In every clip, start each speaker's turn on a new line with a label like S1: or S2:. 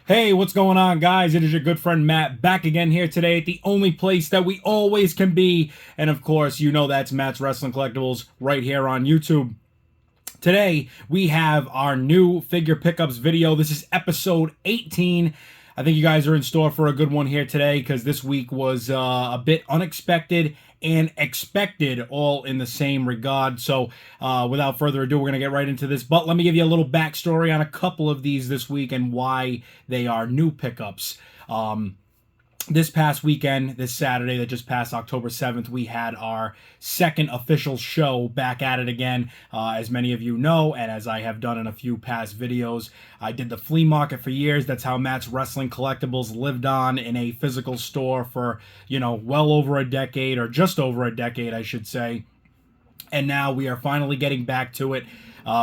S1: Hey, what's going on, guys? It is your good friend Matt back again here today at the only place that we always can be. And of course, you know that's Matt's Wrestling Collectibles right here on YouTube. Today, we have our new figure pickups video. This is episode 18. I think you guys are in store for a good one here today because this week was a bit unexpected and expected all in the same regard. So without further ado, we're going to get right into this. But let me give you a little backstory on a couple of these this week and why they are new pickups. This past weekend, this Saturday that just passed, October 7th, we had our second official show back at it again. As many of you know, and as I have done in a few past videos, I did the flea market for years. That's how Matt's Wrestling Collectibles lived on in a physical store for, well over a decade, or just over a decade, I should say. And now we are finally getting back to it.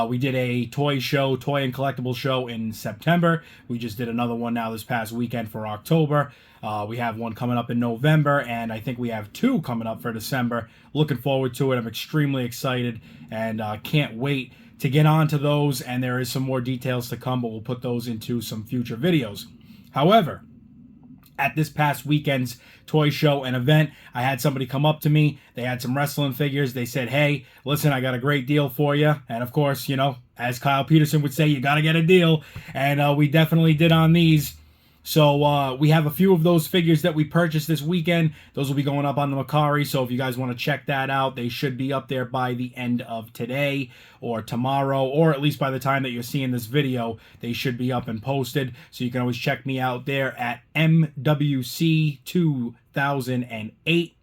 S1: We did a toy and collectible show in September. We just did another one now this past weekend for October. We have one coming up in November, and I think we have two coming up for December. Looking forward to it. I'm extremely excited and can't wait to get on to those, and there is some more details to come, but we'll put those into some future videos. However, at this past weekend's toy show and event, I had somebody come up to me. They had some wrestling figures. They said, hey, listen, I got a great deal for you. And of course, as Kyle Peterson would say, you got to get a deal. And we definitely did on these. So we have a few of those figures that we purchased this weekend. Those will be going up on the MERCARI. So if you guys want to check that out, they should be up there by the end of today or tomorrow, or at least by the time that you're seeing this video, they should be up and posted. So you can always check me out there at MWC 2008.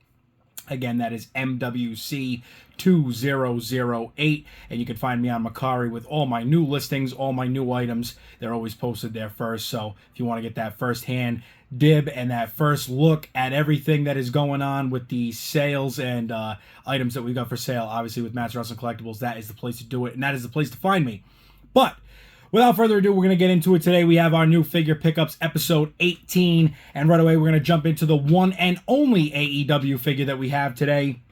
S1: Again, that is MWC 2008, and you can find me on MERCARI with all my new listings, all my new items. They're always posted there first, so if you want to get that first-hand dib and that first look at everything that is going on with the sales and items that we got for sale, obviously with Matt's Wrestling Collectibles, that is the place to do it, and that is the place to find me. But without further ado, we're going to get into it today. We have our new figure pickups, episode 18, and right away we're going to jump into the one and only AEW figure that we have today,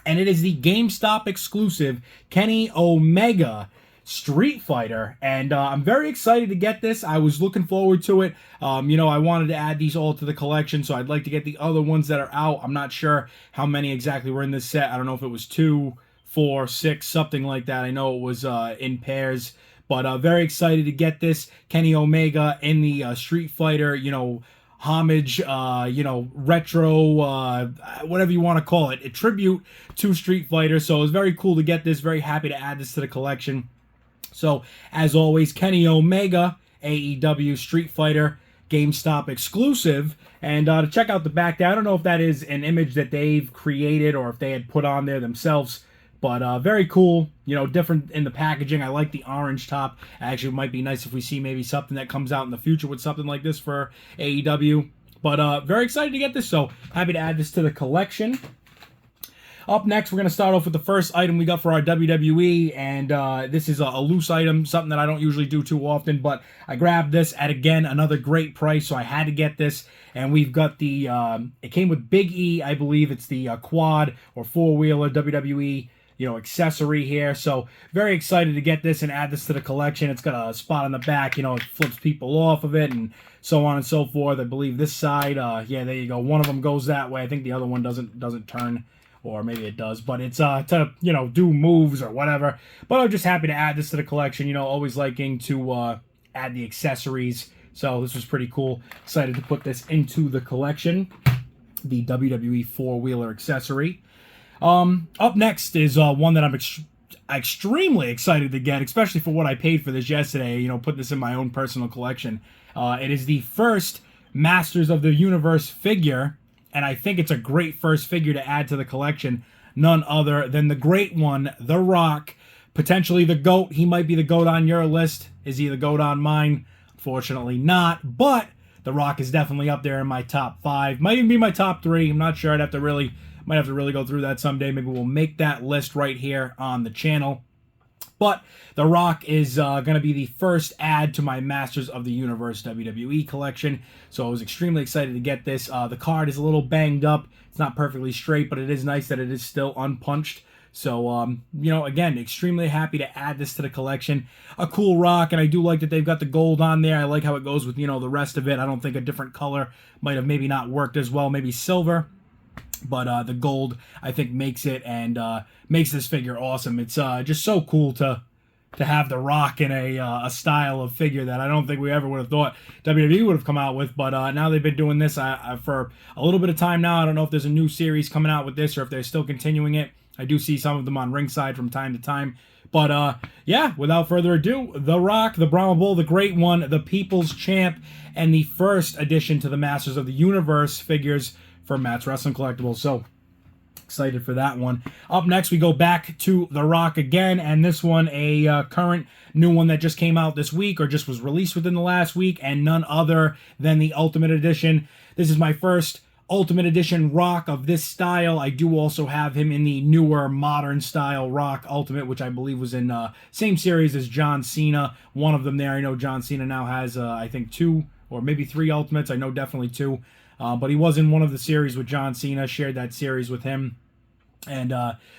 S1: and it is the GameStop exclusive Kenny Omega Street Fighter, and I'm very excited to get this. I was looking forward to it. I wanted to add these all to the collection, so I'd like to get the other ones that are out. I'm not sure how many exactly were in this set. I don't know if it was 2, 4, 6, something like that. I know it was in pairs. But very excited to get this Kenny Omega in the Street Fighter, homage, retro, whatever you want to call it, a tribute to Street Fighter. So it was very cool to get this. Very happy to add this to the collection. So as always, Kenny Omega, AEW Street Fighter, GameStop exclusive. And to check out the back there, I don't know if that is an image that they've created or if they had put on there themselves. But very cool, different in the packaging. I like the orange top. Actually, it might be nice if we see maybe something that comes out in the future with something like this for AEW. But very excited to get this, so happy to add this to the collection. Up next, we're going to start off with the first item we got for our WWE, and this is a loose item, something that I don't usually do too often, but I grabbed this at, again, another great price, so I had to get this. And we've got the, it came with Big E, I believe it's the quad or four-wheeler WWE accessory here. So very excited to get this and add this to the collection. It's got a spot on the back, it flips people off of it and so on and so forth. I believe this side, yeah, there you go. One of them goes that way. I think the other one doesn't turn, or maybe it does, but it's to, do moves or whatever. But I'm just happy to add this to the collection, always liking to add the accessories. So this was pretty cool. Excited to put this into the collection, the WWE four-wheeler accessory. Up next is one that I'm extremely excited to get, especially for what I paid for this yesterday, put this in my own personal collection. It is the first Masters of the Universe figure, and I think it's a great first figure to add to the collection. None other than the great one, The Rock, potentially the GOAT. He might be the GOAT on your list. Is he the GOAT on mine? Unfortunately not, but The Rock is definitely up there in my top 5. Might even be my top 3. I'm not sure. Might have to really go through that someday. Maybe we'll make that list right here on the channel. But The Rock is going to be the first add to my Masters of the Universe WWE collection. So I was extremely excited to get this. The card is a little banged up. It's not perfectly straight, but it is nice that it is still unpunched. So, again, extremely happy to add this to the collection. A cool rock, and I do like that they've got the gold on there. I like how it goes with, the rest of it. I don't think a different color might have maybe not worked as well. Maybe silver. But the gold, I think, makes it and makes this figure awesome. It's just so cool to have The Rock in a style of figure that I don't think we ever would have thought WWE would have come out with. But now they've been doing this for a little bit of time now. I don't know if there's a new series coming out with this or if they're still continuing it. I do see some of them on ringside from time to time. But yeah, without further ado, The Rock, the Brahma Bull, the Great One, the People's Champ, and the first addition to the Masters of the Universe figures for Matt's Wrestling Collectibles. So excited for that one. Up next, we go back to The Rock again, and this one a current new one that just came out this week or just was released within the last week, and none other than the Ultimate Edition. This is my first Ultimate Edition Rock of this style. I do also have him in the newer modern style Rock Ultimate, which I believe was in same series as John Cena. One of them there. I know John Cena now has I think 2 or maybe 3 Ultimates. I know definitely 2. But he was in one of the series with John Cena, shared that series with him. And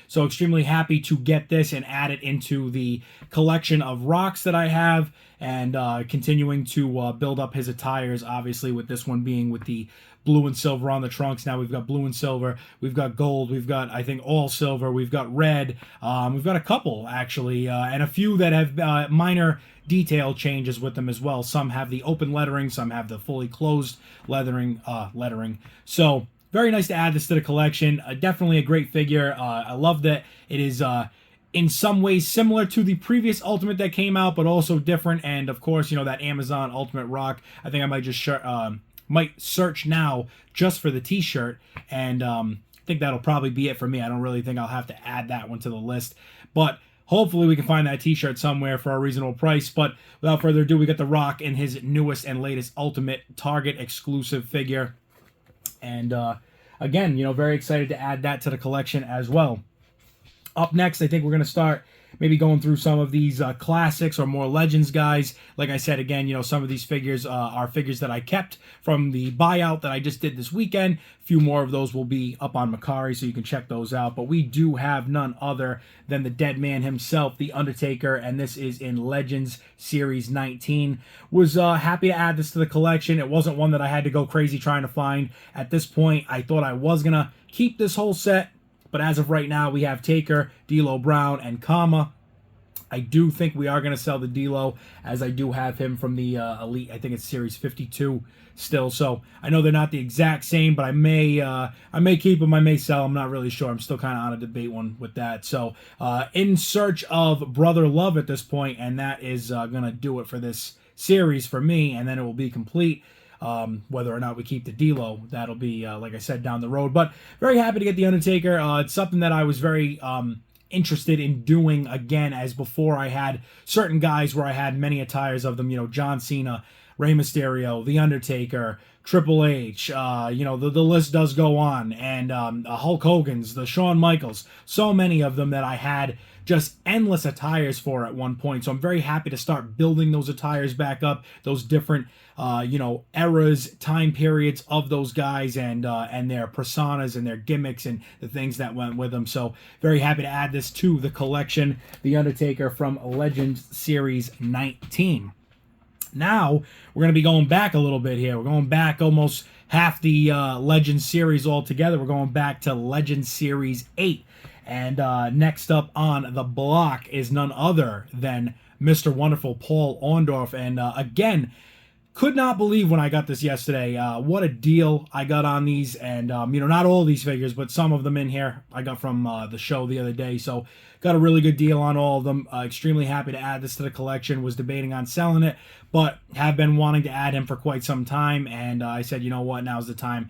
S1: so extremely happy to get this and add it into the collection of rocks that I have, and continuing to build up his attires, obviously, with this one being with the blue and silver on the trunks. Now we've got blue and silver, we've got gold, we've got, I think, all silver, we've got red, we've got a couple, actually, and a few that have minor detail changes with them as well. Some have the open lettering, some have the fully closed lettering. So very nice to add this to the collection. Definitely a great figure. I love that it is in some ways similar to the previous Ultimate that came out, but also different. And of course, that Amazon Ultimate Rock, I think I might just might search now just for the t-shirt, and I think that'll probably be it for me. I don't really think I'll have to add that one to the list, but hopefully we can find that t-shirt somewhere for a reasonable price. But without further ado, we got The Rock in his newest and latest Ultimate Target exclusive figure. And again, very excited to add that to the collection as well. Up next, I think we're going to start maybe going through some of these classics or more Legends guys. Like I said, again, some of these figures are figures that I kept from the buyout that I just did this weekend. A few more of those will be up on MERCARI, so you can check those out. But we do have none other than the dead man himself, the Undertaker, and this is in Legends Series 19. Was happy to add this to the collection. It wasn't one that I had to go crazy trying to find. At this point, I thought I was going to keep this whole set, but as of right now, we have Taker, D'Lo Brown, and Kama. I do think we are going to sell the D'Lo, as I do have him from the Elite. I think it's Series 52 still. So I know they're not the exact same, but I may keep them. I may sell them. I'm not really sure. I'm still kind of on a debate one with that. So in search of Brother Love at this point, and that is going to do it for this series for me, and then it will be complete. Whether or not we keep the D'Lo, that'll be, like I said, down the road. But very happy to get the Undertaker. It's something that I was very interested in doing again, as before I had certain guys where I had many attires of them. John Cena, Rey Mysterio, The Undertaker, Triple H, the list does go on, and Hulk Hogan's, the Shawn Michaels, so many of them that I had just endless attires for at one point. So I'm very happy to start building those attires back up, those different eras, time periods of those guys, and their personas and their gimmicks and the things that went with them. So very happy to add this to the collection, The Undertaker from Legends Series 19. Now we're going to be going back a little bit here. We're going back almost half the Legends series altogether. We're going back to Legends Series 8. And next up on the block is none other than Mr. Wonderful Paul Orndorff. And again, could not believe when I got this yesterday what a deal I got on these. And, not all these figures, but some of them in here I got from the show the other day. So got a really good deal on all of them. Extremely happy to add this to the collection. Was debating on selling it, but have been wanting to add him for quite some time. And I said, you know what, now's the time.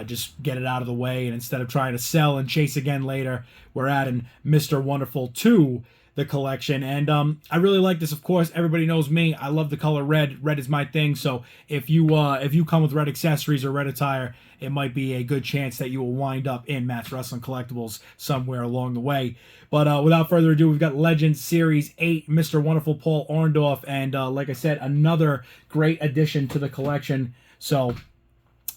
S1: Just get it out of the way. And instead of trying to sell and chase again later, we're adding Mr. Wonderful to the collection. And I really like this. Of course, everybody knows me. I love the color red. Red is my thing. So if you come with red accessories or red attire, it might be a good chance that you will wind up in Matt's Wrestling Collectibles somewhere along the way. But without further ado, we've got Legends Series 8, Mr. Wonderful Paul Orndorff. And like I said, another great addition to the collection. So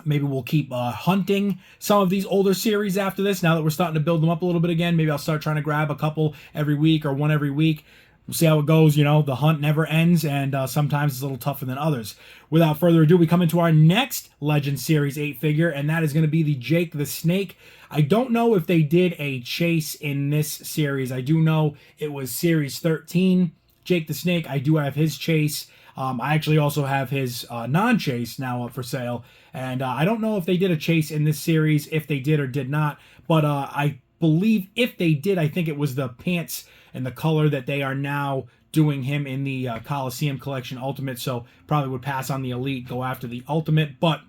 S1: Maybe we'll keep hunting some of these older series after this. Now that we're starting to build them up a little bit again, maybe I'll start trying to grab a couple every week or one every week. We'll see how it goes. You know, the hunt never ends, and sometimes it's a little tougher than others. Without further ado, we come into our next Legend Series 8 figure, and that is going to be the Jake the Snake. I don't know if they did a chase in this series. I do know it was Series 13. Jake the Snake, I do have his chase. I actually also have his non-chase now up for sale. And I don't know if they did a chase in this series, if they did or did not. But I believe if they did, I think it was the pants and the color that they are now doing him in the Coliseum Collection Ultimate. So probably would pass on the Elite, go after the Ultimate. But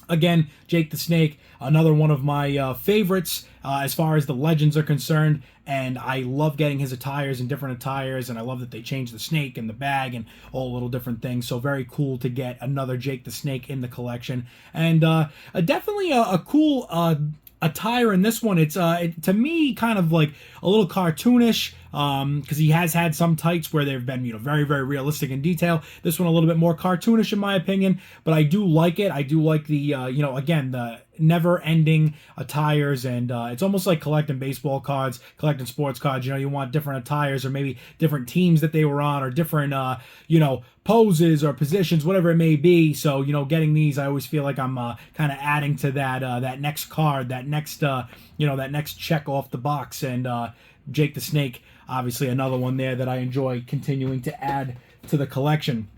S1: again, Jake the Snake, another one of my favorites as far as the Legends are concerned. And I love getting his attires and different attires, and I love that they changed the snake and the bag and all little different things. So very cool to get another Jake the Snake in the collection. And definitely a cool attire in this one. It's to me kind of like a little cartoonish, because he has had some tights where they've been, you know, very, very realistic in detail. This one a little bit more cartoonish in my opinion, but I do like it. I do like the you know, again, the never-ending attires, and it's almost like collecting baseball cards, collecting sports cards. You know, you want different attires, or maybe different teams that they were on, or different you know, poses or positions, whatever it may be. So, you know, getting these, I always feel like I'm kind of adding to that that next card, that next you know, that next check off the box. And Jake the Snake, obviously another one there that I enjoy continuing to add to the collection.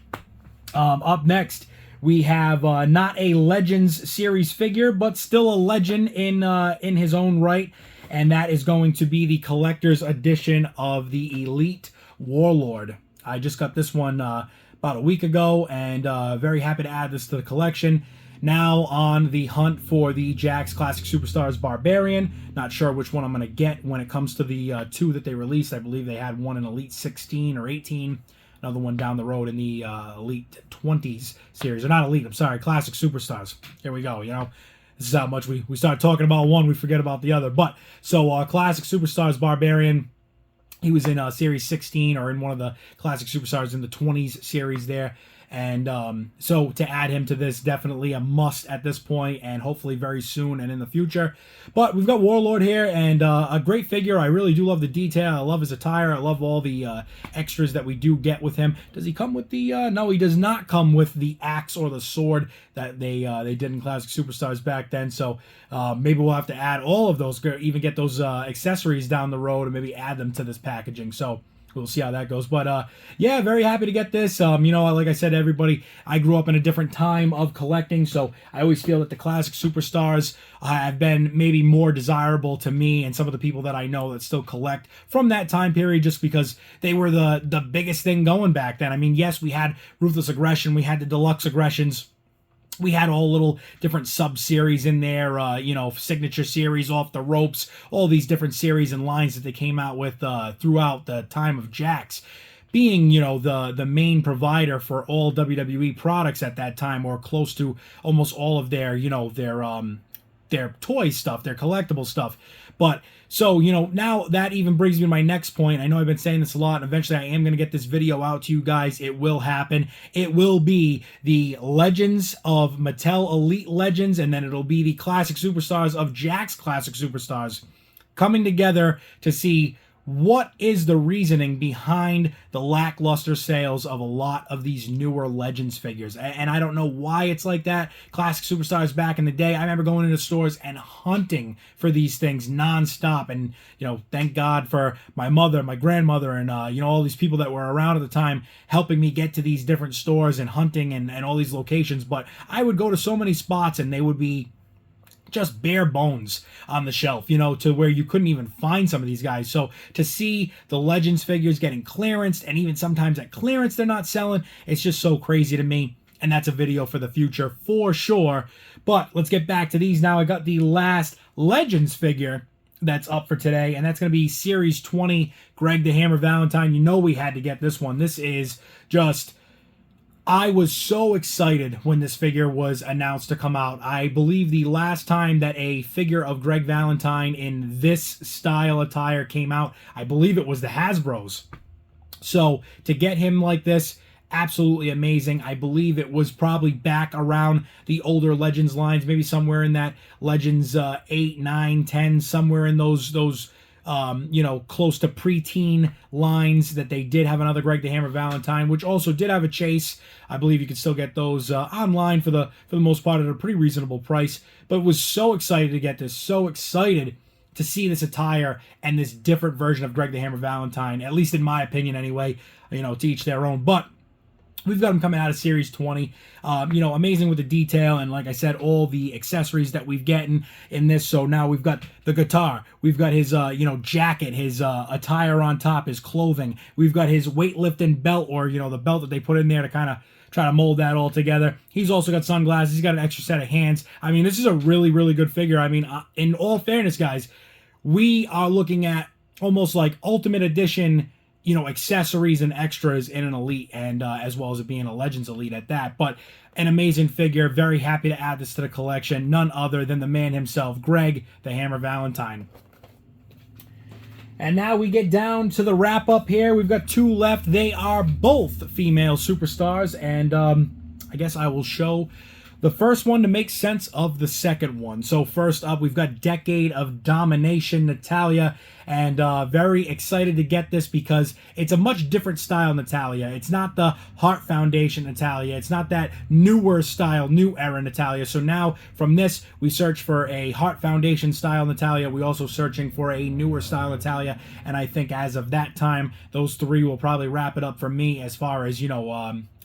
S1: Up next, we have not a Legends series figure, but still a legend in his own right, and that is going to be the collector's edition of the Elite Warlord. I just got this one about a week ago, and very happy to add this to the collection. Now on the hunt for the Jakks Classic Superstars Barbarian. Not sure which one I'm going to get when it comes to the two that they released. I believe they had one in Elite 16 or 18. Another one down the road in the Elite 20s series. Or not Elite, I'm sorry, Classic Superstars. Here we go, you know. This is how much we start talking about one, we forget about the other. But, so Classic Superstars Barbarian, he was in Series 16, or in one of the Classic Superstars in the 20s series there. And so to add him to this, definitely a must at this point, and hopefully very soon and in the future. But we've got Warlord here, and a great figure. I really do love the detail. I love his attire. I love all the extras that we do get with him. Does he come with the... no, he does not come with the axe or the sword that they did in Classic Superstars back then. So maybe we'll have to add all of those, even get those accessories down the road, and maybe add them to this packaging. So we'll see how that goes. But yeah, very happy to get this. You know, like I said, everybody, I grew up in a different time of collecting, so I always feel that the Classic Superstars have been maybe more desirable to me and some of the people that I know that still collect from that time period, just because they were the biggest thing going back then. I mean, yes, we had Ruthless Aggression, we had the Deluxe Aggressions, we had all little different sub-series in there, you know, signature series, Off the Ropes, all these different series and lines that they came out with throughout the time of Jakks. Being, you know, the main provider for all WWE products at that time, or close to almost all of their, you know, their toy stuff, their collectible stuff. But so, you know, now that even brings me to my next point. I know I've been saying this a lot, and eventually I am going to get this video out to you guys. It will happen. It will be the Legends of Mattel Elite Legends, and then it'll be the Classic Superstars of Jakks Classic Superstars coming together to see what is the reasoning behind the lackluster sales of a lot of these newer Legends figures. And I don't know why it's like that. Classic Superstars back in the day, I remember going into stores and hunting for these things nonstop. And, you know, thank God for my mother, my grandmother, and, you know, all these people that were around at the time helping me get to these different stores and hunting and all these locations. But I would go to so many spots and they would be just bare bones on the shelf, you know, to where you couldn't even find some of these guys. So to see the Legends figures getting clearanced, and even sometimes at clearance they're not selling, it's just so crazy to me. And that's a video for the future for sure. But let's get back to these now. I got the last Legends figure that's up for today, and that's going to be Series 20 Greg the Hammer Valentine. You know we had to get this one. This is just... I was so excited when this figure was announced to come out. I believe the last time that a figure of Greg Valentine in this style attire came out, I believe it was the Hasbros. So to get him like this, absolutely amazing. I believe it was probably back around the older Legends lines, maybe somewhere in that Legends 8, 9, 10, somewhere in those close to preteen lines that they did have another Greg the Hammer Valentine, which also did have a chase. I believe you can still get those online for the most part at a pretty reasonable price. But was so excited to get this, so excited to see this attire and this different version of Greg the Hammer Valentine, at least in my opinion anyway, to each their own. But we've got him coming out of Series 20. Amazing with the detail and, like I said, all the accessories that we've gotten in this. So now we've got the guitar. We've got his, jacket, his attire on top, his clothing. We've got his weightlifting belt, or, the belt that they put in there to kind of try to mold that all together. He's also got sunglasses. He's got an extra set of hands. I mean, this is a really, really good figure. I mean, in all fairness, guys, we are looking at almost like Ultimate Edition, accessories and extras in an Elite, and as well as it being a Legends Elite at that. But an amazing figure. Very happy to add this to the collection. None other than the man himself, Greg the Hammer Valentine. And now we get down to the wrap-up here. We've got 2 left. They are both female superstars, and I guess I will show the first one to make sense of the second one. So first up, we've got Decade of Domination, Natalya, and very excited to get this because it's a much different style Natalya. It's not the Heart Foundation Natalya. It's not that newer style, new era Natalya. So now from this, we search for a Heart Foundation style Natalya. We're also searching for a newer style Natalya, and I think as of that time, those 3 will probably wrap it up for me as far as,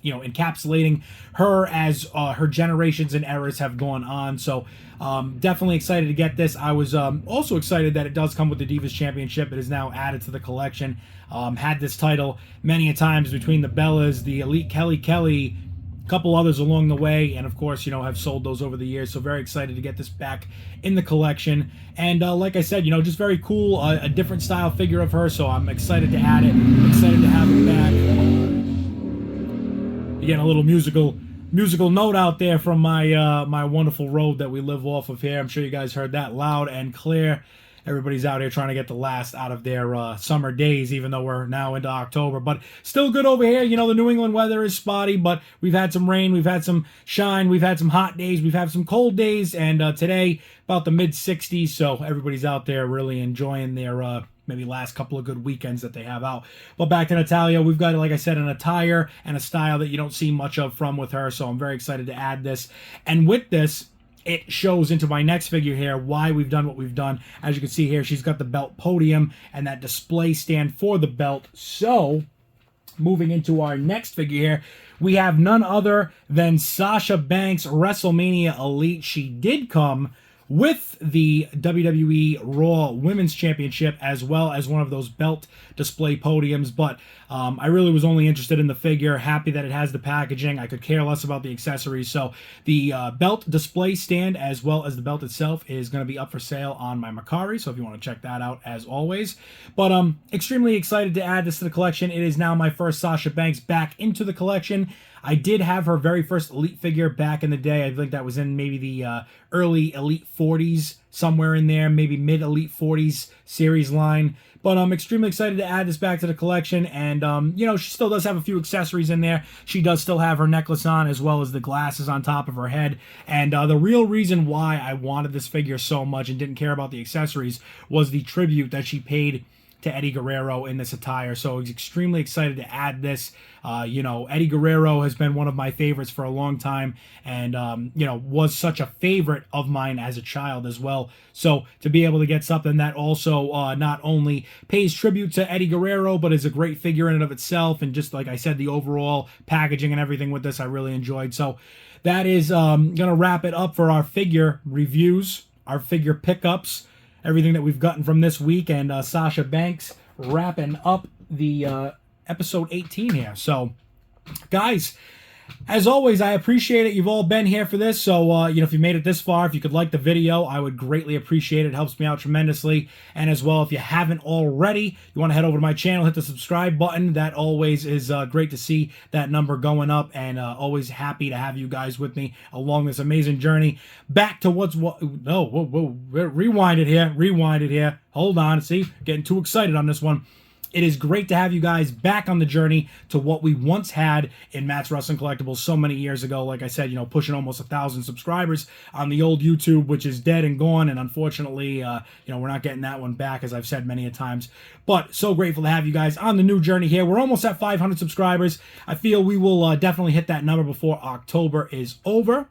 S1: encapsulating her as her generations and eras have gone on. So definitely excited to get this. I was also excited that it does come with the Divas Championship. It is now added to the collection. Had this title many a times between the Bellas, the Elite Kelly, a couple others along the way, and of course, have sold those over the years. So very excited to get this back in the collection. And like I said, just very cool, a different style figure of her. So I'm excited to add it. Excited to have it back. Again, a little musical note out there from my my wonderful road that we live off of here. I'm sure you guys heard that loud and clear. Everybody's out here trying to get the last out of their summer days, even though we're now into October. But still good over here. The New England weather is spotty, but we've had some rain, we've had some shine, we've had some hot days, we've had some cold days, and today about the mid-60s. So everybody's out there really enjoying their maybe last couple of good weekends that they have out. But back to Natalya, we've got, like I said, an attire and a style that you don't see much of from with her, so I'm very excited to add this. And with this, it shows into my next figure here why we've done what we've done. As you can see here, she's got the belt podium and that display stand for the belt. So, moving into our next figure here, we have none other than Sasha Banks, WrestleMania Elite. She did come with the WWE Raw Women's Championship as well as one of those belt display podiums, but I really was only interested in the figure, happy that it has the packaging. I could care less about the accessories. So the belt display stand as well as the belt itself is going to be up for sale on my MERCARI, so if you want to check that out as always. But extremely excited to add this to the collection. It is now my first Sasha Banks back into the collection. I did have her very first Elite figure back in the day. I think that was in maybe the early Elite 40s, somewhere in there, maybe mid-Elite 40s series line. But I'm extremely excited to add this back to the collection. And, she still does have a few accessories in there. She does still have her necklace on as well as the glasses on top of her head. And the real reason why I wanted this figure so much and didn't care about the accessories was the tribute that she paid to Eddie Guerrero in this attire. So I was extremely excited to add this. Eddie Guerrero has been one of my favorites for a long time and, was such a favorite of mine as a child as well. So to be able to get something that also not only pays tribute to Eddie Guerrero, but is a great figure in and of itself. And just like I said, the overall packaging and everything with this, I really enjoyed. So that is going to wrap it up for our figure reviews, our figure pickups, everything that we've gotten from this week, and Sasha Banks wrapping up the episode 18 here. So, guys, as always, I appreciate it. You've all been here for this, so, if you made it this far, if you could like the video, I would greatly appreciate it. It helps me out tremendously. And as well, if you haven't already, you want to head over to my channel, hit the subscribe button. That always is great to see that number going up, and always happy to have you guys with me along this amazing journey. Back to whoa, rewind it here. Hold on, see, getting too excited on this one. It is great to have you guys back on the journey to what we once had in Matt's Wrestling Collectibles so many years ago. Like I said, pushing almost 1,000 subscribers on the old YouTube, which is dead and gone. And unfortunately, we're not getting that one back, as I've said many a times. But so grateful to have you guys on the new journey here. We're almost at 500 subscribers. I feel we will definitely hit that number before October is over.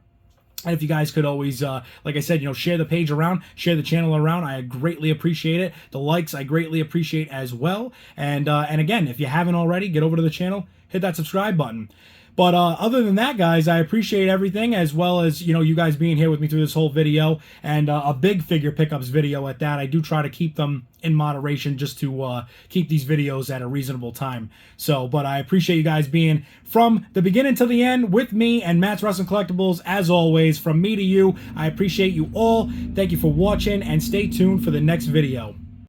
S1: And if you guys could always, like I said, share the page around, share the channel around, I greatly appreciate it. The likes, I greatly appreciate as well. And again, if you haven't already, get over to the channel, hit that subscribe button. But other than that, guys, I appreciate everything, as well as, you guys being here with me through this whole video, and a big figure pickups video at that. I do try to keep them in moderation just to keep these videos at a reasonable time. But I appreciate you guys being from the beginning to the end with me and Matt's Wrestling Collectibles. As always, from me to you, I appreciate you all. Thank you for watching, and stay tuned for the next video.